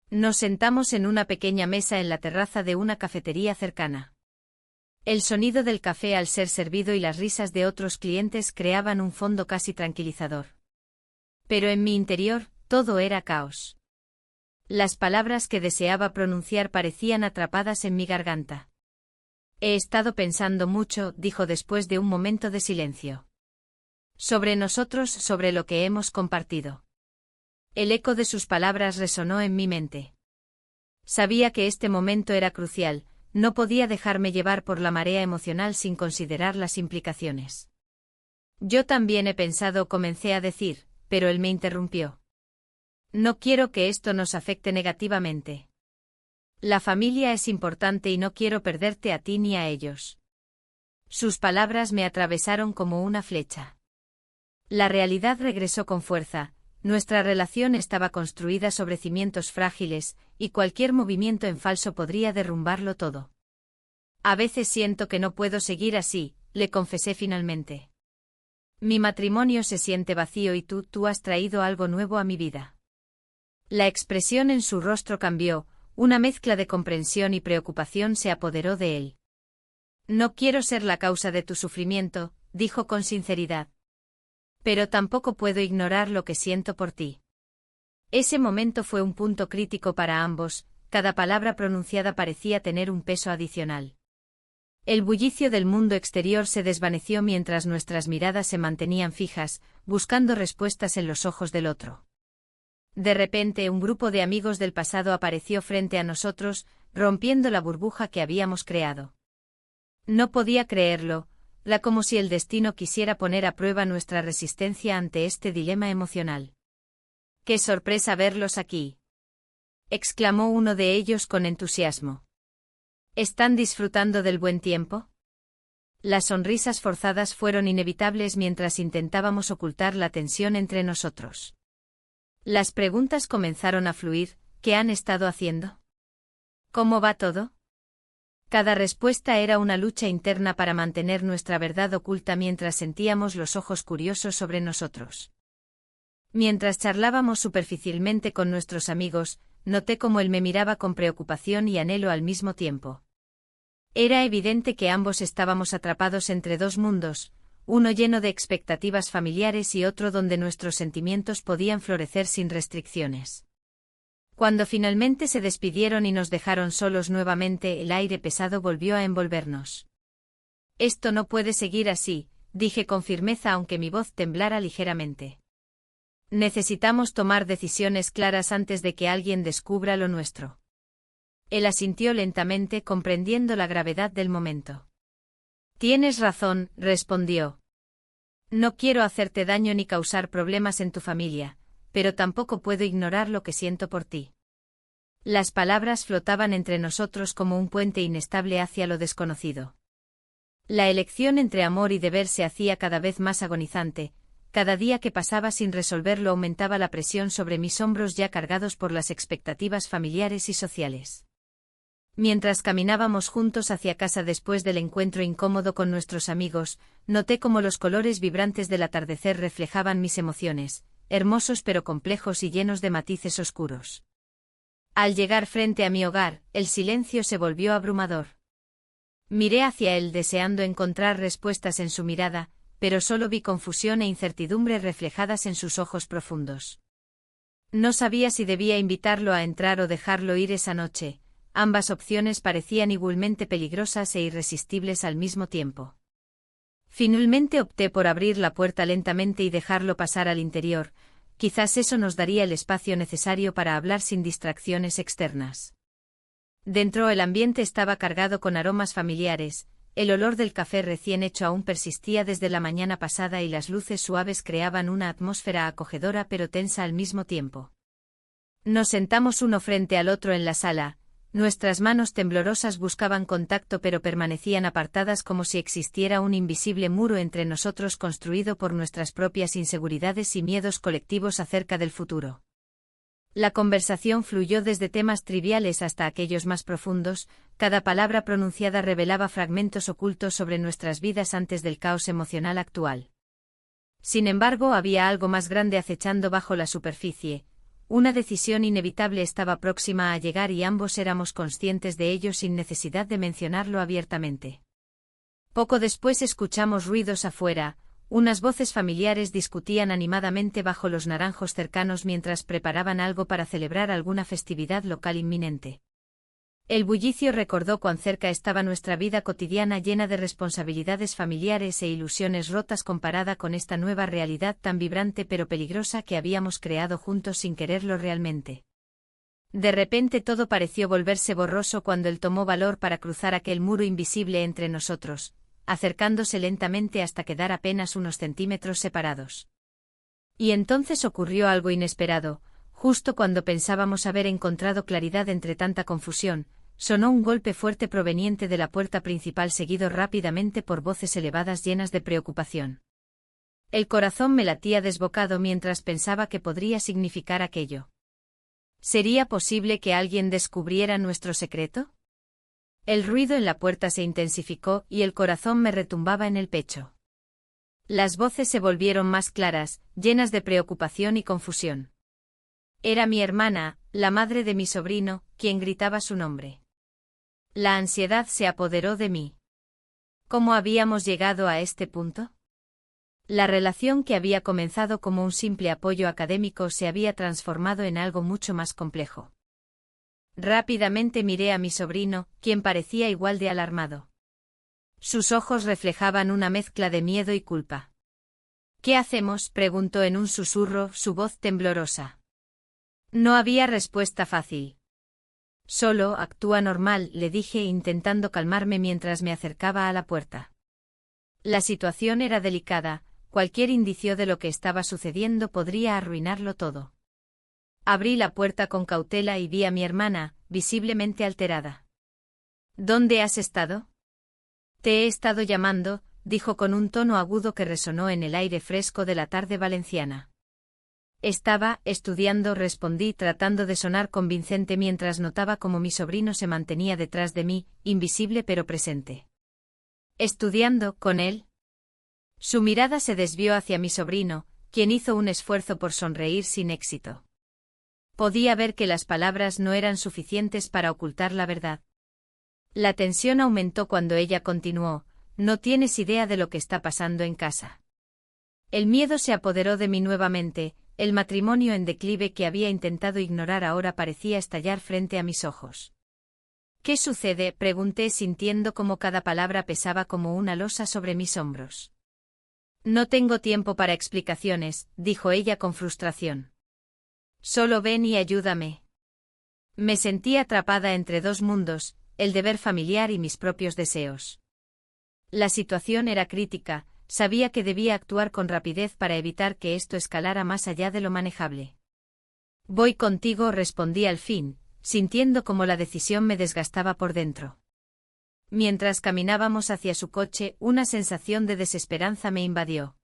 A: Nos sentamos en una pequeña mesa en la terraza de una cafetería cercana. El sonido del café al ser servido y las risas de otros clientes creaban un fondo casi tranquilizador. Pero en mi interior, todo era caos. Las palabras que deseaba pronunciar parecían atrapadas en mi garganta. He estado pensando mucho, dijo después de un momento de silencio. Sobre nosotros, sobre lo que hemos compartido. El eco de sus palabras resonó en mi mente. Sabía que este momento era crucial, no podía dejarme llevar por la marea emocional sin considerar las implicaciones. Yo también he pensado, comencé a decir, pero él me interrumpió. No quiero que esto nos afecte negativamente. La familia es importante y no quiero perderte a ti ni a ellos. Sus palabras me atravesaron como una flecha. La realidad regresó con fuerza, nuestra relación estaba construida sobre cimientos frágiles, y cualquier movimiento en falso podría derrumbarlo todo. A veces siento que no puedo seguir así, le confesé finalmente. Mi matrimonio se siente vacío y tú has traído algo nuevo a mi vida. La expresión en su rostro cambió, una mezcla de comprensión y preocupación se apoderó de él. No quiero ser la causa de tu sufrimiento, dijo con sinceridad. Pero tampoco puedo ignorar lo que siento por ti. Ese momento fue un punto crítico para ambos, cada palabra pronunciada parecía tener un peso adicional. El bullicio del mundo exterior se desvaneció mientras nuestras miradas se mantenían fijas, buscando respuestas en los ojos del otro. De repente un grupo de amigos del pasado apareció frente a nosotros, rompiendo la burbuja que habíamos creado. No podía creerlo, como si el destino quisiera poner a prueba nuestra resistencia ante este dilema emocional. ¡Qué sorpresa verlos aquí!, exclamó uno de ellos con entusiasmo. ¿Están disfrutando del buen tiempo? Las sonrisas forzadas fueron inevitables mientras intentábamos ocultar la tensión entre nosotros. Las preguntas comenzaron a fluir. ¿Qué han estado haciendo? ¿Cómo va todo? Cada respuesta era una lucha interna para mantener nuestra verdad oculta mientras sentíamos los ojos curiosos sobre nosotros. Mientras charlábamos superficialmente con nuestros amigos, noté cómo él me miraba con preocupación y anhelo al mismo tiempo. Era evidente que ambos estábamos atrapados entre dos mundos, uno lleno de expectativas familiares y otro donde nuestros sentimientos podían florecer sin restricciones. Cuando finalmente se despidieron y nos dejaron solos nuevamente, el aire pesado volvió a envolvernos. Esto no puede seguir así, dije con firmeza aunque mi voz temblara ligeramente. Necesitamos tomar decisiones claras antes de que alguien descubra lo nuestro. Él asintió lentamente, comprendiendo la gravedad del momento. Tienes razón, respondió. No quiero hacerte daño ni causar problemas en tu familia, pero tampoco puedo ignorar lo que siento por ti. Las palabras flotaban entre nosotros como un puente inestable hacia lo desconocido. La elección entre amor y deber se hacía cada vez más agonizante, cada día que pasaba sin resolverlo aumentaba la presión sobre mis hombros ya cargados por las expectativas familiares y sociales. Mientras caminábamos juntos hacia casa después del encuentro incómodo con nuestros amigos, noté cómo los colores vibrantes del atardecer reflejaban mis emociones, hermosos pero complejos y llenos de matices oscuros. Al llegar frente a mi hogar, el silencio se volvió abrumador. Miré hacia él deseando encontrar respuestas en su mirada, pero solo vi confusión e incertidumbre reflejadas en sus ojos profundos. No sabía si debía invitarlo a entrar o dejarlo ir esa noche. Ambas opciones parecían igualmente peligrosas e irresistibles al mismo tiempo. Finalmente opté por abrir la puerta lentamente y dejarlo pasar al interior, quizás eso nos daría el espacio necesario para hablar sin distracciones externas. Dentro el ambiente estaba cargado con aromas familiares, el olor del café recién hecho aún persistía desde la mañana pasada y las luces suaves creaban una atmósfera acogedora pero tensa al mismo tiempo. Nos sentamos uno frente al otro en la sala. Nuestras manos temblorosas buscaban contacto pero permanecían apartadas como si existiera un invisible muro entre nosotros construido por nuestras propias inseguridades y miedos colectivos acerca del futuro. La conversación fluyó desde temas triviales hasta aquellos más profundos, cada palabra pronunciada revelaba fragmentos ocultos sobre nuestras vidas antes del caos emocional actual. Sin embargo, había algo más grande acechando bajo la superficie. Una decisión inevitable estaba próxima a llegar y ambos éramos conscientes de ello sin necesidad de mencionarlo abiertamente. Poco después escuchamos ruidos afuera, unas voces familiares discutían animadamente bajo los naranjos cercanos mientras preparaban algo para celebrar alguna festividad local inminente. El bullicio recordó cuán cerca estaba nuestra vida cotidiana llena de responsabilidades familiares e ilusiones rotas comparada con esta nueva realidad tan vibrante pero peligrosa que habíamos creado juntos sin quererlo realmente. De repente todo pareció volverse borroso cuando él tomó valor para cruzar aquel muro invisible entre nosotros, acercándose lentamente hasta quedar apenas unos centímetros separados. Y entonces ocurrió algo inesperado. Justo cuando pensábamos haber encontrado claridad entre tanta confusión, sonó un golpe fuerte proveniente de la puerta principal seguido rápidamente por voces elevadas llenas de preocupación. El corazón me latía desbocado mientras pensaba qué podría significar aquello. ¿Sería posible que alguien descubriera nuestro secreto? El ruido en la puerta se intensificó y el corazón me retumbaba en el pecho. Las voces se volvieron más claras, llenas de preocupación y confusión. Era mi hermana, la madre de mi sobrino, quien gritaba su nombre. La ansiedad se apoderó de mí. ¿Cómo habíamos llegado a este punto? La relación que había comenzado como un simple apoyo académico se había transformado en algo mucho más complejo. Rápidamente miré a mi sobrino, quien parecía igual de alarmado. Sus ojos reflejaban una mezcla de miedo y culpa. ¿Qué hacemos?, preguntó en un susurro, su voz temblorosa. No había respuesta fácil. Solo actúa normal, le dije intentando calmarme mientras me acercaba a la puerta. La situación era delicada, cualquier indicio de lo que estaba sucediendo podría arruinarlo todo. Abrí la puerta con cautela y vi a mi hermana, visiblemente alterada. ¿Dónde has estado? Te he estado llamando, dijo con un tono agudo que resonó en el aire fresco de la tarde valenciana. Estaba estudiando, respondí tratando de sonar convincente mientras notaba cómo mi sobrino se mantenía detrás de mí, invisible pero presente. ¿Estudiando con él? Su mirada se desvió hacia mi sobrino, quien hizo un esfuerzo por sonreír sin éxito. Podía ver que las palabras no eran suficientes para ocultar la verdad. La tensión aumentó cuando ella continuó, no tienes idea de lo que está pasando en casa. El miedo se apoderó de mí nuevamente, el matrimonio en declive que había intentado ignorar ahora parecía estallar frente a mis ojos. ¿Qué sucede?, pregunté sintiendo cómo cada palabra pesaba como una losa sobre mis hombros. No tengo tiempo para explicaciones, dijo ella con frustración. Solo ven y ayúdame. Me sentí atrapada entre dos mundos, el deber familiar y mis propios deseos. La situación era crítica, sabía que debía actuar con rapidez para evitar que esto escalara más allá de lo manejable. Voy contigo, respondí al fin, sintiendo cómo la decisión me desgastaba por dentro. Mientras caminábamos hacia su coche, una sensación de desesperanza me invadió.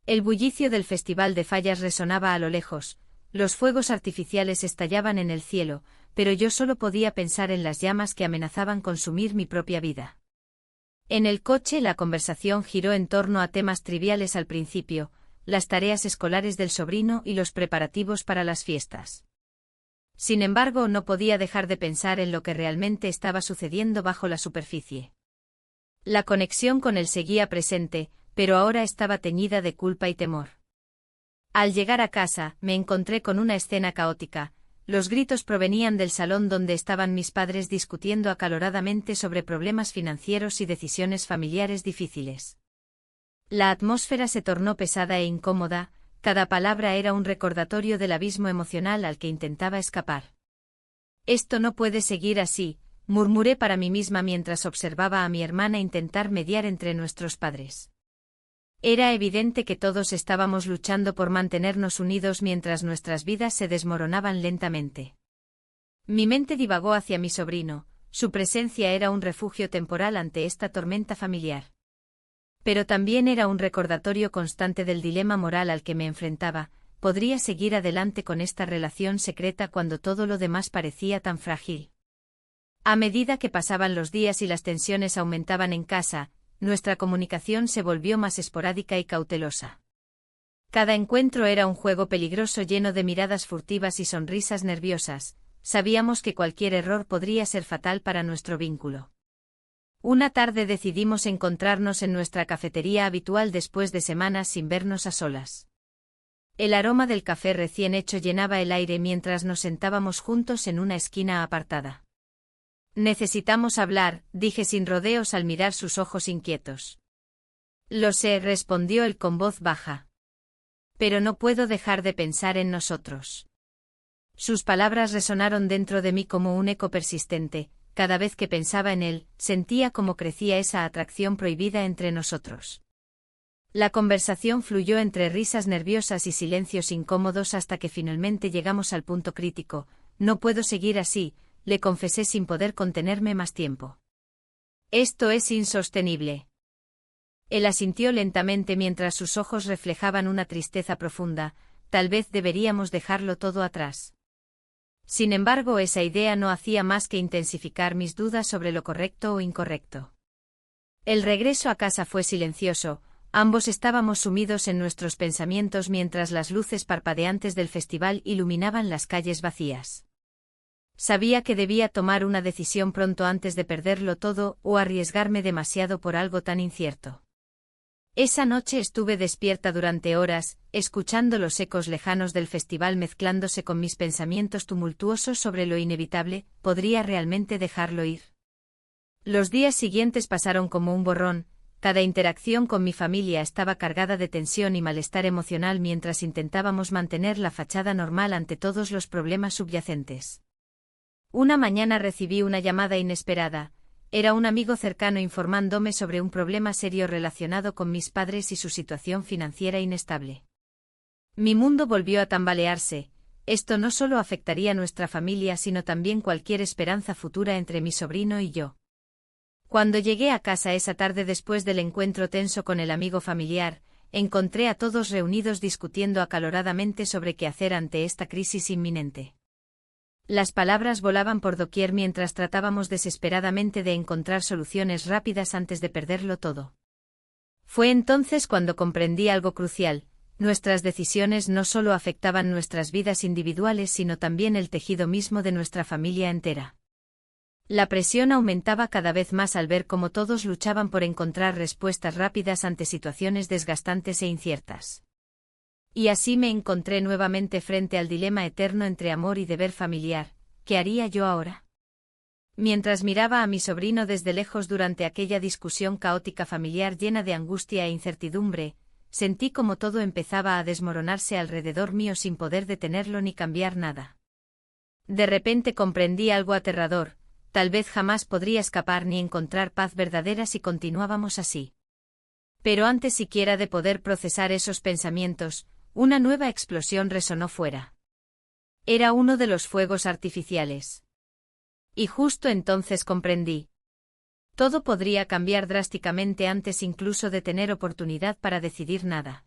A: El bullicio del festival de fallas resonaba a lo lejos, los fuegos artificiales estallaban en el cielo, pero yo solo podía pensar en las llamas que amenazaban consumir mi propia vida. En el coche la conversación giró en torno a temas triviales al principio, las tareas escolares del sobrino y los preparativos para las fiestas. Sin embargo, no podía dejar de pensar en lo que realmente estaba sucediendo bajo la superficie. La conexión con él seguía presente, pero ahora estaba teñida de culpa y temor. Al llegar a casa, me encontré con una escena caótica. Los gritos provenían del salón donde estaban mis padres discutiendo acaloradamente sobre problemas financieros y decisiones familiares difíciles. La atmósfera se tornó pesada e incómoda, cada palabra era un recordatorio del abismo emocional al que intentaba escapar. Esto no puede seguir así, murmuré para mí misma mientras observaba a mi hermana intentar mediar entre nuestros padres. Era evidente que todos estábamos luchando por mantenernos unidos mientras nuestras vidas se desmoronaban lentamente. Mi mente divagó hacia mi sobrino, su presencia era un refugio temporal ante esta tormenta familiar. Pero también era un recordatorio constante del dilema moral al que me enfrentaba, ¿podría seguir adelante con esta relación secreta cuando todo lo demás parecía tan frágil? A medida que pasaban los días y las tensiones aumentaban en casa, nuestra comunicación se volvió más esporádica y cautelosa. Cada encuentro era un juego peligroso lleno de miradas furtivas y sonrisas nerviosas, sabíamos que cualquier error podría ser fatal para nuestro vínculo. Una tarde decidimos encontrarnos en nuestra cafetería habitual después de semanas sin vernos a solas. El aroma del café recién hecho llenaba el aire mientras nos sentábamos juntos en una esquina apartada. Necesitamos hablar, dije sin rodeos al mirar sus ojos inquietos. Lo sé, respondió él con voz baja. Pero no puedo dejar de pensar en nosotros. Sus palabras resonaron dentro de mí como un eco persistente. Cada vez que pensaba en él, sentía cómo crecía esa atracción prohibida entre nosotros. La conversación fluyó entre risas nerviosas y silencios incómodos hasta que finalmente llegamos al punto crítico. No puedo seguir así, le confesé sin poder contenerme más tiempo. Esto es insostenible. Él asintió lentamente mientras sus ojos reflejaban una tristeza profunda. Tal vez deberíamos dejarlo todo atrás. Sin embargo, esa idea no hacía más que intensificar mis dudas sobre lo correcto o incorrecto. El regreso a casa fue silencioso, ambos estábamos sumidos en nuestros pensamientos mientras las luces parpadeantes del festival iluminaban las calles vacías. Sabía que debía tomar una decisión pronto antes de perderlo todo o arriesgarme demasiado por algo tan incierto. Esa noche estuve despierta durante horas, escuchando los ecos lejanos del festival mezclándose con mis pensamientos tumultuosos sobre lo inevitable. ¿Podría realmente dejarlo ir? Los días siguientes pasaron como un borrón. Cada interacción con mi familia estaba cargada de tensión y malestar emocional mientras intentábamos mantener la fachada normal ante todos los problemas subyacentes. Una mañana recibí una llamada inesperada. Era un amigo cercano informándome sobre un problema serio relacionado con mis padres y su situación financiera inestable. Mi mundo volvió a tambalearse. Esto no solo afectaría a nuestra familia sino también cualquier esperanza futura entre mi sobrino y yo. Cuando llegué a casa esa tarde después del encuentro tenso con el amigo familiar, encontré a todos reunidos discutiendo acaloradamente sobre qué hacer ante esta crisis inminente. Las palabras volaban por doquier mientras tratábamos desesperadamente de encontrar soluciones rápidas antes de perderlo todo. Fue entonces cuando comprendí algo crucial: nuestras decisiones no solo afectaban nuestras vidas individuales sino también el tejido mismo de nuestra familia entera. La presión aumentaba cada vez más al ver cómo todos luchaban por encontrar respuestas rápidas ante situaciones desgastantes e inciertas. Y así me encontré nuevamente frente al dilema eterno entre amor y deber familiar. ¿Qué haría yo ahora? Mientras miraba a mi sobrino desde lejos durante aquella discusión caótica familiar llena de angustia e incertidumbre, sentí como todo empezaba a desmoronarse alrededor mío sin poder detenerlo ni cambiar nada. De repente comprendí algo aterrador: tal vez jamás podría escapar ni encontrar paz verdadera si continuábamos así. Pero antes siquiera de poder procesar esos pensamientos, una nueva explosión resonó fuera. Era uno de los fuegos artificiales. Y justo entonces comprendí. Todo podría cambiar drásticamente antes incluso de tener oportunidad para decidir nada.